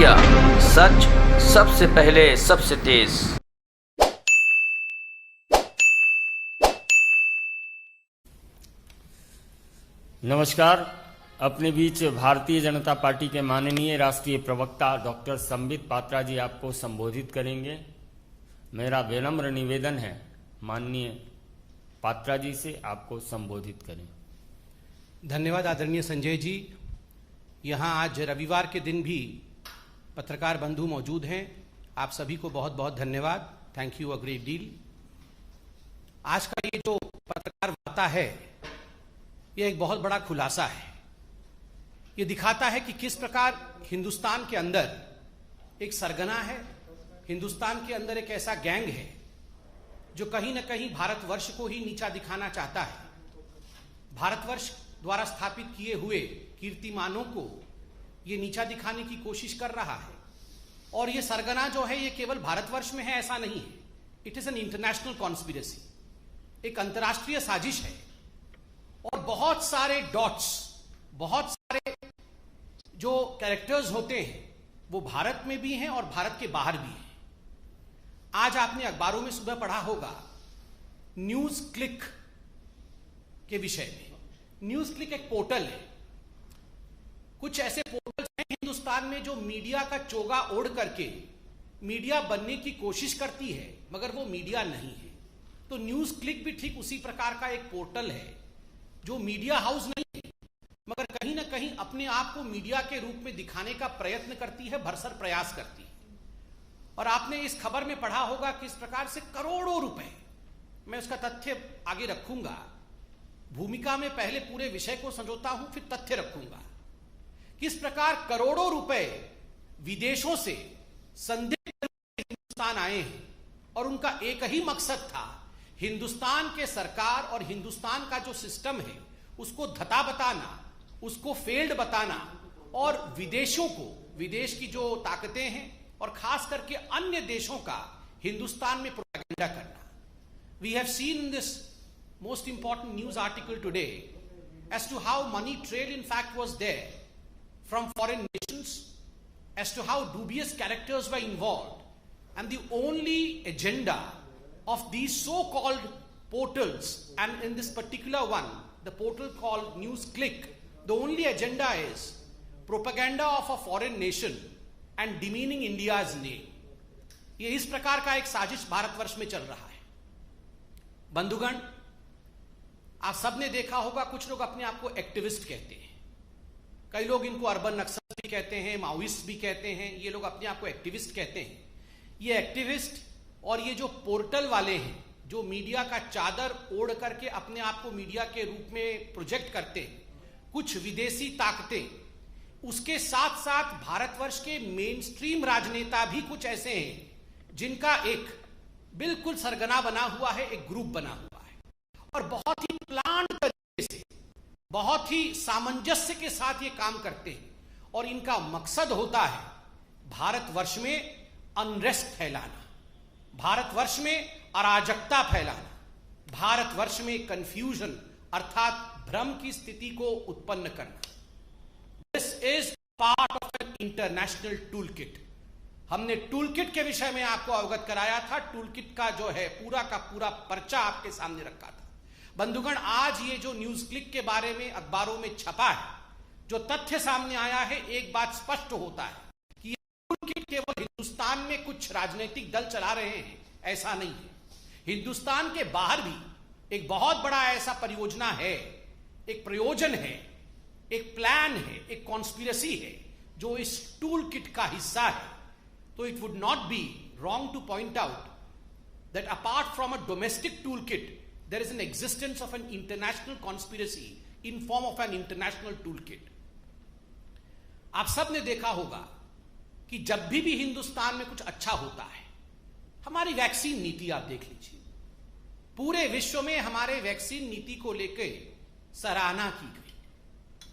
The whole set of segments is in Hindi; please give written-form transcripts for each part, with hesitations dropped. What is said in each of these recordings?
इंडिया, सच सबसे पहले सबसे तेज। नमस्कार। अपने बीच भारतीय जनता पार्टी के माननीय राष्ट्रीय प्रवक्ता डॉक्टर संबित पात्रा जी आपको संबोधित करेंगे। मेरा विनम्र निवेदन है माननीय पात्रा जी से आपको संबोधित करें। धन्यवाद आदरणीय संजय जी। यहाँ आज रविवार के दिन भी पत्रकार बंधु मौजूद हैं। आप सभी को बहुत बहुत धन्यवाद। Thank you a great deal. आज का ये जो पत्रकार वार्ता है, ये एक बहुत बड़ा खुलासा है। ये दिखाता है कि किस प्रकार हिंदुस्तान के अंदर एक सरगना है, हिंदुस्तान के अंदर एक ऐसा गैंग है जो कहीं ना कहीं भारतवर्ष को ही नीचा दिखाना चाहता है। भारतवर्ष द्वारा स्थापित किए हुए कीर्तिमानों को ये नीचा दिखाने की कोशिश कर रहा है। और ये सरगना जो है, ये केवल भारतवर्ष में है ऐसा नहीं है। It is an international conspiracy, एक अंतर्राष्ट्रीय साजिश है। और बहुत सारे डॉट्स, बहुत सारे जो कैरेक्टर्स होते हैं वो भारत में भी हैं और भारत के बाहर भी हैं। आज आपने अखबारों में सुबह पढ़ा होगा न्यूज क्लिक के विषय में। न्यूज क्लिक एक पोर्टल है। कुछ ऐसे पोर्टल्स हैं हिंदुस्तान में जो मीडिया का चोगा ओढ़ करके मीडिया बनने की कोशिश करती है, मगर वो मीडिया नहीं है। तो न्यूज क्लिक भी ठीक उसी प्रकार का एक पोर्टल है जो मीडिया हाउस नहीं है, मगर कहीं ना कहीं अपने आप को मीडिया के रूप में दिखाने का प्रयत्न करती है, भरसक प्रयास करती है। और आपने इस खबर में पढ़ा होगा किस प्रकार से करोड़ों रुपए, मैं उसका तथ्य आगे रखूंगा, भूमिका में पहले पूरे विषय को संजोता हूं फिर तथ्य रखूंगा। किस प्रकार करोड़ों रुपए विदेशों से संदिग्ध हिंदुस्तान आए हैं और उनका एक ही मकसद था, हिंदुस्तान के सरकार और हिंदुस्तान का जो सिस्टम है उसको धता बताना, उसको फेल्ड बताना और विदेशों को, विदेश की जो ताकतें हैं और खास करके अन्य देशों का हिंदुस्तान में प्रोपेगेंडा करना। We have seen this most important news article today as to how money trail in fact was there from foreign nations, as to how dubious characters were involved, and the only agenda of these so-called portals, and in this particular one, the portal called News Click, the only agenda is propaganda of a foreign nation and demeaning India's name. ये इस प्रकार का एक साजिश भारतवर्ष में चल रहा है। बंधुगण, आप सबने देखा होगा कुछ लोग अपने आप को एक्टिविस्ट कहते हैं, कई लोग इनको अर्बन नक्सल भी कहते हैं, माओइस्ट भी कहते हैं। ये लोग अपने आप को एक्टिविस्ट कहते हैं। ये एक्टिविस्ट और ये जो पोर्टल वाले हैं जो मीडिया का चादर ओढ़ करके अपने आप को मीडिया के रूप में प्रोजेक्ट करते हैं, कुछ विदेशी ताकतें, उसके साथ साथ भारतवर्ष के मेन स्ट्रीम राजनेता भी कुछ ऐसे हैं जिनका एक बिल्कुल सरगना बना हुआ है, एक ग्रुप बना हुआ है और बहुत ही प्लान तरीके से, बहुत ही सामंजस्य के साथ ये काम करते हैं। और इनका मकसद होता है भारतवर्ष में अनरेस्ट फैलाना, भारतवर्ष में अराजकता फैलाना, भारतवर्ष में कंफ्यूजन अर्थात भ्रम की स्थिति को उत्पन्न करना। This is part of an international tool kit. हमने टूल किट के विषय में आपको अवगत कराया था। टूल किट का जो है पूरा का पूरा पर्चा आपके सामने रखा था। बंधुगण, आज ये जो न्यूज क्लिक के बारे में अखबारों में छपा है, जो तथ्य सामने आया है, एक बात स्पष्ट होता है कि ये टूल किट केवल हिंदुस्तान में कुछ राजनीतिक दल चला रहे हैं ऐसा नहीं है। हिंदुस्तान के बाहर भी एक बहुत बड़ा ऐसा परियोजना है, एक प्रयोजन है, एक प्लान है, एक कॉन्स्पिरेसी है जो इस टूल किट का हिस्सा है। तो it would not be wrong two point out that apart from a domestic tool kit there is an existence of an international conspiracy in form of an international toolkit. आप सब ने देखा होगा कि जब भी हिंदुस्तान में कुछ अच्छा होता है, हमारी वैक्सीन नीति आप देख लीजिए, पूरे विश्व में हमारे वैक्सीन नीति को लेकर सराहना की गई,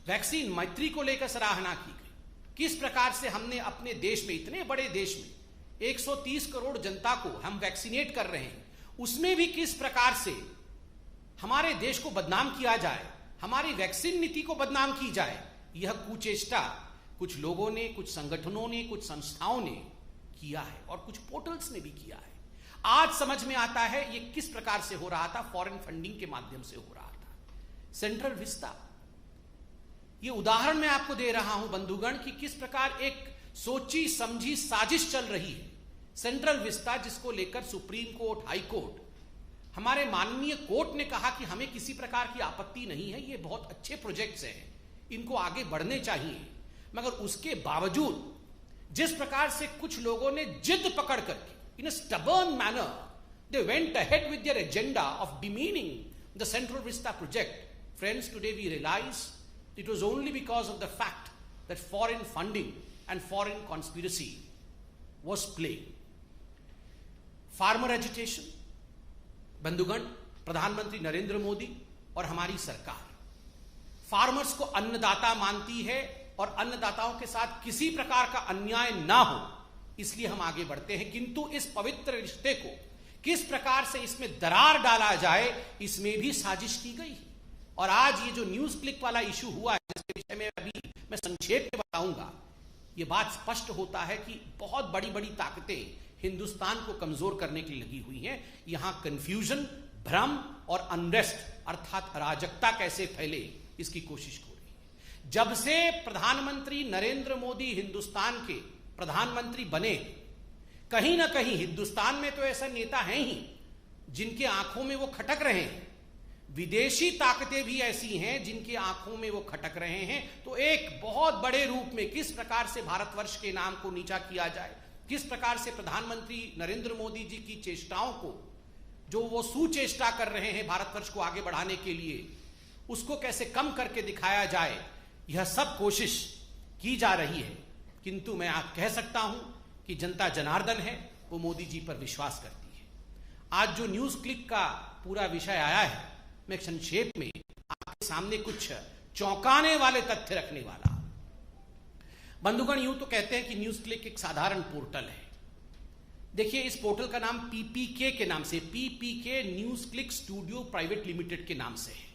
वैक्सीन मैत्री को लेकर सराहना की गई। किस प्रकार से हमने अपने देश में, इतने बड़े देश में 130 करोड़ जनता को हम वैक्सीनेट कर रहे हैं, उसमें भी किस प्रकार से हमारे देश को बदनाम किया जाए, हमारी वैक्सीन नीति को बदनाम की जाए, यह कुचेष्टा कुछ लोगों ने, कुछ संगठनों ने, कुछ संस्थाओं ने किया है और कुछ पोर्टल्स ने भी किया है। आज समझ में आता है ये किस प्रकार से हो रहा था, फॉरेन फंडिंग के माध्यम से हो रहा था। सेंट्रल विस्टा, ये उदाहरण मैं आपको दे रहा हूं बंधुगण कि किस प्रकार एक सोची समझी साजिश चल रही है। सेंट्रल विस्टा, जिसको लेकर सुप्रीम कोर्ट, हाई कोर्ट, हमारे माननीय कोर्ट ने कहा कि हमें किसी प्रकार की आपत्ति नहीं है, ये बहुत अच्छे प्रोजेक्ट्स हैं, इनको आगे बढ़ने चाहिए। मगर उसके बावजूद जिस प्रकार से कुछ लोगों ने जिद पकड़ करके in a stubborn manner they went ahead with their agenda of demeaning the Central Vista project, friends, today we realise it was only because of the fact that foreign funding and foreign conspiracy was playing. Farmer agitation, बंधुगण, प्रधानमंत्री नरेंद्र मोदी और हमारी सरकार फार्मर्स को अन्नदाता मानती है और अन्नदाताओं के साथ किसी प्रकार का अन्याय ना हो, इसलिए हम आगे बढ़ते हैं। किंतु इस पवित्र रिश्ते को किस प्रकार से इसमें दरार डाला जाए, इसमें भी साजिश की गई। और आज ये जो न्यूज क्लिक वाला इशू हुआ है, जिसके विषय में अभी मैं संक्षेप में बताऊंगा, ये बात स्पष्ट होता है कि बहुत बड़ी बड़ी ताकतें हिंदुस्तान को कमजोर करने के लिए लगी हुई हैं। यहां कंफ्यूजन, भ्रम और अनरेस्ट अर्थात अराजकता कैसे फैले, इसकी कोशिश हो रही है। जब से प्रधानमंत्री नरेंद्र मोदी हिंदुस्तान के प्रधानमंत्री बने, कहीं ना कहीं हिंदुस्तान में तो ऐसा नेता हैं ही जिनके आंखों में वो खटक रहे हैं, विदेशी ताकतें भी ऐसी हैं जिनके आंखों में वो खटक रहे हैं। तो एक बहुत बड़े रूप में किस प्रकार से भारतवर्ष के नाम को नीचा किया जाए, किस प्रकार से प्रधानमंत्री नरेंद्र मोदी जी की चेष्टाओं को, जो वो सुचेष्टा कर रहे हैं भारतवर्ष को आगे बढ़ाने के लिए, उसको कैसे कम करके दिखाया जाए, यह सब कोशिश की जा रही है। किंतु मैं आप कह सकता हूं कि जनता जनार्दन है, वो मोदी जी पर विश्वास करती है। आज जो न्यूज क्लिक का पूरा विषय आया है, मैं संक्षेप में आपके सामने कुछ चौंकाने वाले तथ्य रखने वाला। बंधुगण, यूं तो कहते हैं कि न्यूज क्लिक एक साधारण पोर्टल है। देखिए, इस पोर्टल का नाम पीपीके के नाम से, PPK news click studio private limited के नाम से है।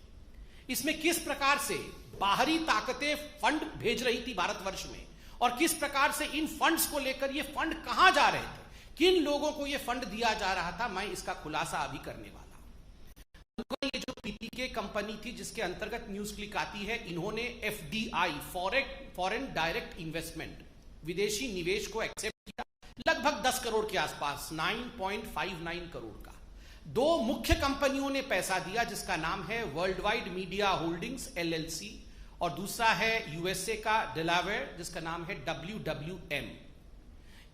इसमें किस प्रकार से बाहरी ताकतें फंड भेज रही थी भारतवर्ष में और किस प्रकार से इन फंड्स को लेकर ये फंड कहां जा रहे थे, किन लोगों को ये फंड दिया जा रहा था, मैं इसका खुलासा अभी करने वाला हूं। ये जो पीपीके कंपनी थी जिसके अंतर्गत न्यूज क्लिक आती है, इन्होंने एफडीआई, फॉरेन डायरेक्ट इन्वेस्टमेंट, विदेशी निवेश को एक्सेप्ट किया, लगभग 10 करोड़ के आसपास, 9.59 करोड़ का। दो मुख्य कंपनियों ने पैसा दिया, जिसका नाम है world wide media holdings LLC और दूसरा है यूएसए का डेलावेयर, जिसका नाम है WWM।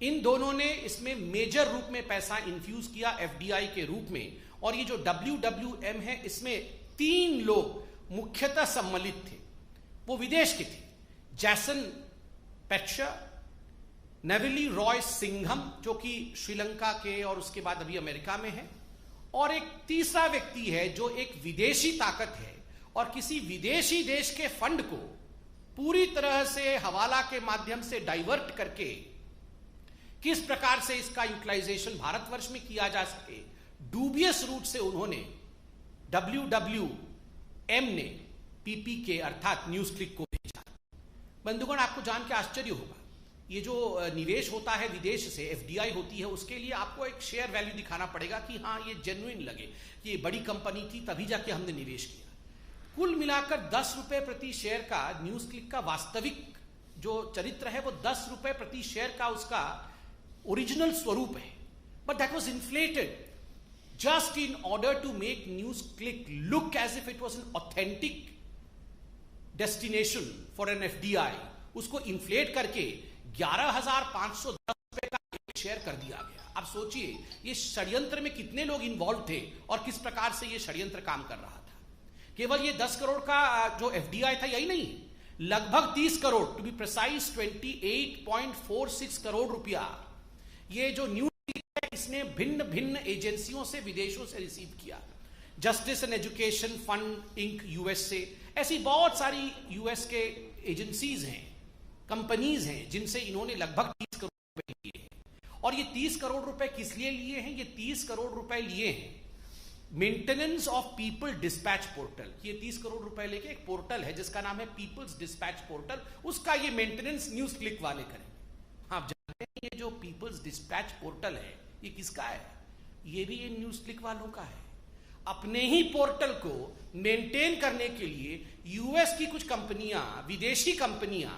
इन दोनों ने इसमें मेजर रूप में पैसा इन्फ्यूज किया एफडीआई के रूप में। और ये जो WWM है, इसमें 3 लोग मुख्यतः सम्मिलित थे, वो विदेश के थे। जैसन पेट्शर, नेविली रॉय सिंघम, जो कि श्रीलंका के और उसके बाद अभी अमेरिका में है, और एक तीसरा व्यक्ति है जो एक विदेशी ताकत है और किसी विदेशी देश के फंड को पूरी तरह से हवाला के माध्यम से डाइवर्ट करके किस प्रकार से इसका यूटिलाइजेशन भारतवर्ष में किया जा सके, डूबियस रूट से उन्होंने WWM ने पीपीके अर्थात न्यूज क्लिक को भेजा। बंधुगण, आपको जान के आश्चर्य होगा, ये जो निवेश होता है विदेश से, एफडीआई होती है, उसके लिए आपको एक शेयर वैल्यू दिखाना पड़ेगा कि हाँ ये जेन्युइन लगे, कि ये बड़ी कंपनी थी तभी जाके हमने निवेश किया। कुल मिलाकर 10 रुपए प्रति शेयर का न्यूज क्लिक का वास्तविक जो चरित्र है, वो 10 रुपए प्रति शेयर का उसका ओरिजिनल स्वरूप है। But that was inflated just in order to make news click look as if it was an authentic destination for an FDI. उसको इन्फ्लेट करके 11,510 रुपए का एक शेयर कर दिया गया। अब सोचिए ये षड्यंत्र में कितने लोग इन्वॉल्व थे और किस प्रकार से ये षड्यंत्र काम कर रहा था। केवल ये 10 करोड़ का जो एफडीआई था यही नहीं, लगभग 30 crore, to be precise 28.46 crore रुपया ये जो न्यूज है इसने भिन्न भिन्न एजेंसियों से, विदेशों से रिसीव किया। Justice and education fund inc USA, ऐसी बहुत सारी यूएस के एजेंसीज हैं, कंपनीज हैं, जिनसे इन्होंने लगभग 30 करोड़ रुपए लिए हैं। और ये 30 करोड़ रुपए किस लिए लिए हैं? ये 30 करोड़ रुपए लिए हैं maintenance of people dispatch portal, ये 30 करोड़ रुपए लेके एक पोर्टल है जिसका नाम है पीपल्स डिस्पैच पोर्टल, उसका ये मेंटेनेंस न्यूज क्लिक वाले करेंगे। आप जानते हैं ये जो पीपल्स डिस्पैच पोर्टल है ये किसका है? ये भी ये न्यूज क्लिक वालों का है। अपने ही पोर्टल को मेंटेन करने के लिए यूएस की कुछ कंपनियां, विदेशी कंपनियां,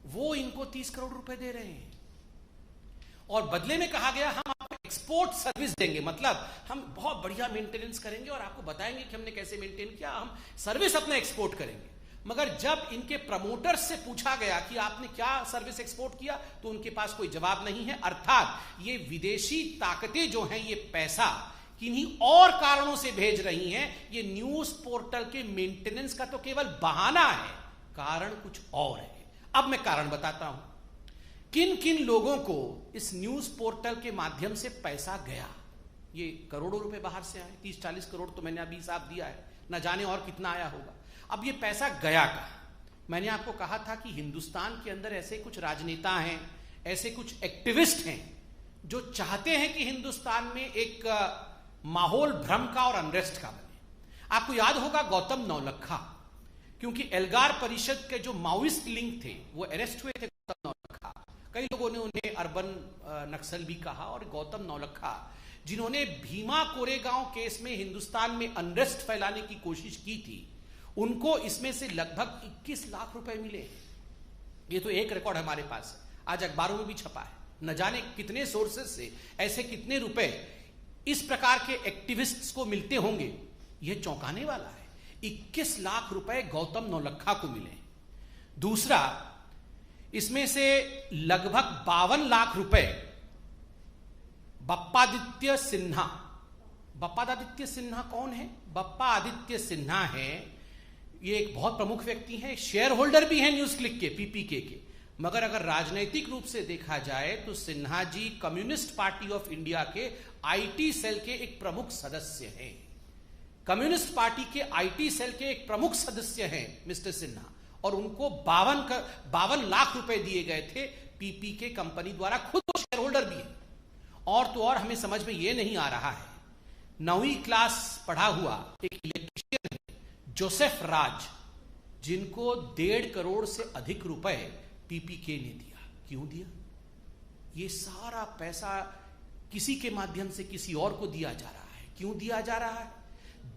वो इनको 30 करोड़ रुपए दे रहे हैं और बदले में कहा गया हम आपको एक्सपोर्ट सर्विस देंगे, मतलब हम बहुत बढ़िया मेंटेनेंस करेंगे और आपको बताएंगे कि हमने कैसे मेंटेन किया, हम सर्विस अपना एक्सपोर्ट करेंगे। मगर जब इनके प्रमोटर्स से पूछा गया कि आपने क्या सर्विस एक्सपोर्ट किया तो उनके पास कोई जवाब नहीं है। अर्थात ये विदेशी ताकतें जो हैं ये पैसा किन्हीं और कारणों से भेज रही हैं। ये न्यूज पोर्टल के मेंटेनेंस का तो केवल बहाना है, कारण कुछ और है। अब मैं कारण बताता हूं किन किन लोगों को इस न्यूज पोर्टल के माध्यम से पैसा गया। ये करोड़ों रुपए बाहर से आए, 30-40 करोड़ तो मैंने अभी हिसाब दिया है, ना जाने और कितना आया होगा। अब ये पैसा गया कहां? मैंने आपको कहा था कि हिंदुस्तान के अंदर ऐसे कुछ राजनेता हैं, ऐसे कुछ एक्टिविस्ट हैं जो चाहते हैं कि हिंदुस्तान में एक माहौल भ्रम का और अनरेस्ट का बने। आपको याद होगा गौतम नौलखा, क्योंकि एल्गार परिषद के जो माओइस्ट लिंक थे वो अरेस्ट हुए थे। गौतम नौलखा, कई लोगों ने उन्हें अर्बन नक्सल भी कहा, और गौतम नौलखा जिन्होंने भीमा कोरेगांव केस में हिंदुस्तान में अनरेस्ट फैलाने की कोशिश की थी, उनको इसमें से लगभग 21 लाख रुपए मिले। ये तो एक रिकॉर्ड हमारे पास है, आज अखबारों में भी छपा है। न जाने कितने सोर्सेस से ऐसे कितने रुपए इस प्रकार के एक्टिविस्ट्स को मिलते होंगे, यह चौंकाने वाला है। 21 लाख रुपए गौतम नौलखा को मिले। दूसरा, इसमें से लगभग 52 लाख रुपए बप्पादित्य सिन्हा। बप्पादित्य सिन्हा कौन है? बप्पा आदित्य सिन्हा है, ये एक बहुत प्रमुख व्यक्ति हैं, शेयर होल्डर भी हैं न्यूज क्लिक के, पीपीके के। मगर अगर राजनीतिक रूप से देखा जाए तो Sinha ji communist party of India के आईटी सेल के एक प्रमुख सदस्य हैं। कम्युनिस्ट पार्टी के आईटी सेल के एक प्रमुख सदस्य हैं मिस्टर सिन्हा, और उनको 52 लाख रुपए दिए गए थे पीपीके कंपनी द्वारा। खुद वो शेयर होल्डर भी है। और तो और हमें समझ में यह नहीं आ रहा है, 9वीं क्लास पढ़ा हुआ एक इलेक्ट्रीशियन है जोसेफ राज, जिनको 1.5 करोड़ से अधिक रुपए पीपीके ने दिया। क्यों दिया? ये सारा पैसा किसी के माध्यम से किसी और को दिया जा रहा है। क्यों दिया जा रहा है?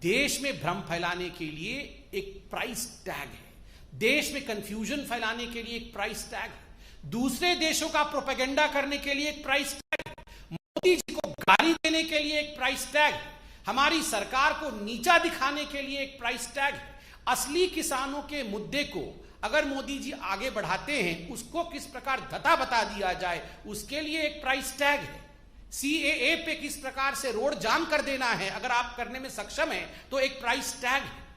देश में भ्रम फैलाने के लिए एक प्राइस टैग है, देश में कंफ्यूजन फैलाने के लिए एक प्राइस टैग है, दूसरे देशों का प्रोपेगेंडा करने के लिए एक प्राइस टैग है, मोदी जी को गाली देने के लिए एक प्राइस टैग है, हमारी सरकार को नीचा दिखाने के लिए एक प्राइस टैग है। असली किसानों के मुद्दे को अगर मोदी जी आगे बढ़ाते हैं, उसको किस प्रकार धता बता दिया जाए, उसके लिए एक प्राइस टैग है। सीएए पे किस प्रकार से रोड जाम कर देना है, अगर आप करने में सक्षम हैं तो एक प्राइस टैग है।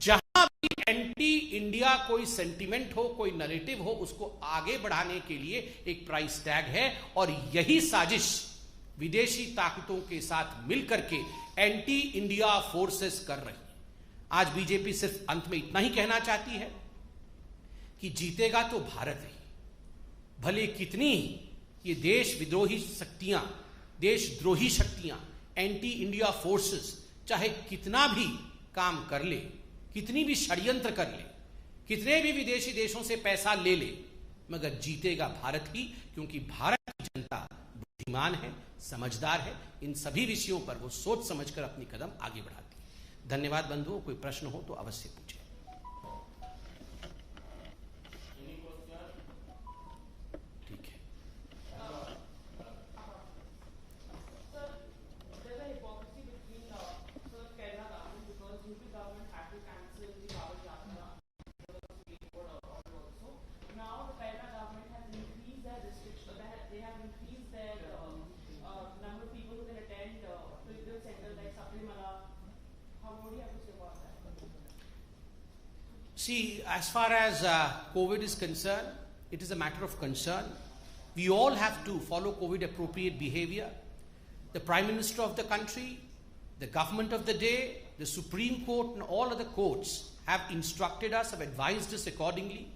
जहां भी एंटी इंडिया कोई सेंटिमेंट हो, कोई नैरेटिव हो, उसको आगे बढ़ाने के लिए एक प्राइस टैग है। और यही साजिश विदेशी ताकतों के साथ मिलकर के एंटी इंडिया फोर्सेस कर रही है। आज बीजेपी सिर्फ अंत में इतना ही कहना चाहती है कि जीतेगा तो भारत ही, भले कितनी ये देश विद्रोही शक्तियां, देशद्रोही शक्तियां, एंटी इंडिया फोर्सेस चाहे कितना भी काम कर ले, कितनी भी षड्यंत्र कर ले, कितने भी विदेशी देशों से पैसा ले ले, मगर जीतेगा भारत ही, क्योंकि भारत की जनता बुद्धिमान है, समझदार है। इन सभी विषयों पर वो सोच समझकर अपनी कदम आगे बढ़ाती है। धन्यवाद बंधुओं, कोई प्रश्न हो तो अवश्य पूछें। ठीक है। See, as far as COVID is concerned, it is a matter of concern. We all have to follow COVID appropriate behavior. The Prime Minister of the country, the government of the day, the Supreme Court and all other courts have instructed us, have advised us accordingly.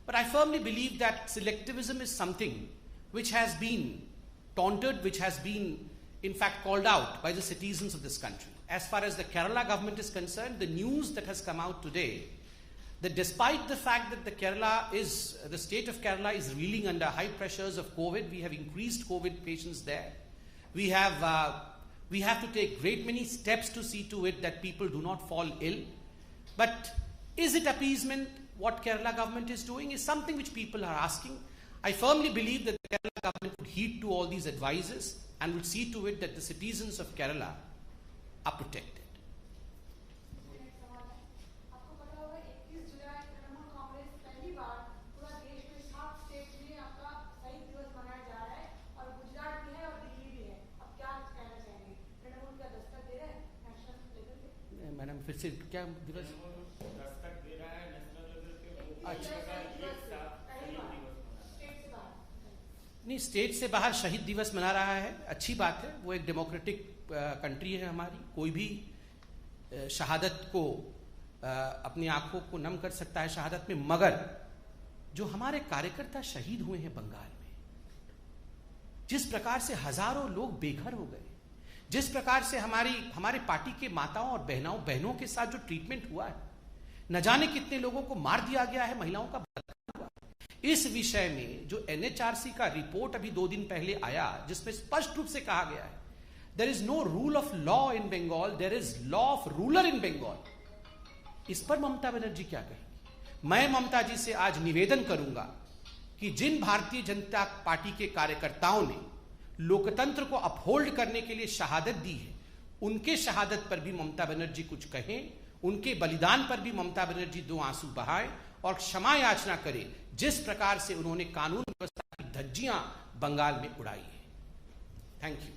But I firmly believe that selectivism is something which has been taunted, which has been in fact called out by the citizens of this country. As far as the Kerala government is concerned, the news that has come out today, that despite the fact that the state of Kerala is reeling under high pressures of COVID, we have increased COVID patients there. We have to take great many steps to see to it that people do not fall ill. But is it appeasement? What Kerala government is doing is something which people are asking. I firmly believe that the Kerala government would heed to all these advices and would see to it that the citizens of Kerala are protected. Madam फिर से क्या दिवस दस्तक दे रहा है नेशनल लेवल पे? नहीं, स्टेट से बाहर शहीद दिवस मना रहा है, अच्छी बात है। वो एक डेमोक्रेटिक कंट्री है हमारी, कोई भी शहादत को अपनी आंखों को नम कर सकता है शहादत में। मगर जो हमारे कार्यकर्ता शहीद हुए हैं बंगाल में, जिस प्रकार से हजारों लोग बेघर हो गए, जिस प्रकार से हमारे पार्टी के माताओं और बहनों के साथ जो ट्रीटमेंट हुआ है, न जाने कितने लोगों को मार दिया गया है, महिलाओं का बलात्कार हुआ। इस विषय में जो NHRC का रिपोर्ट अभी 2 दिन पहले आया, जिसमें स्पष्ट रूप से कहा गया है, there is no rule of law in Bengal, there is law of ruler in Bengal. इस पर ममता बनर्जी क्या कहेंगी? मैं ममता जी से आज निवेदन करूंगा कि जिन भारतीय जनता पार्टी के कार्यकर्ताओं ने लोकतंत्र को अपहोल्ड करने के लिए शहादत दी है, उनके शहादत पर भी ममता बनर्जी कुछ कहें, उनके बलिदान पर भी ममता बनर्जी 2 आंसू बहाएं और क्षमा याचना करें, जिस प्रकार से उन्होंने कानून व्यवस्था की धज्जियां बंगाल में उड़ाई है। Thank you.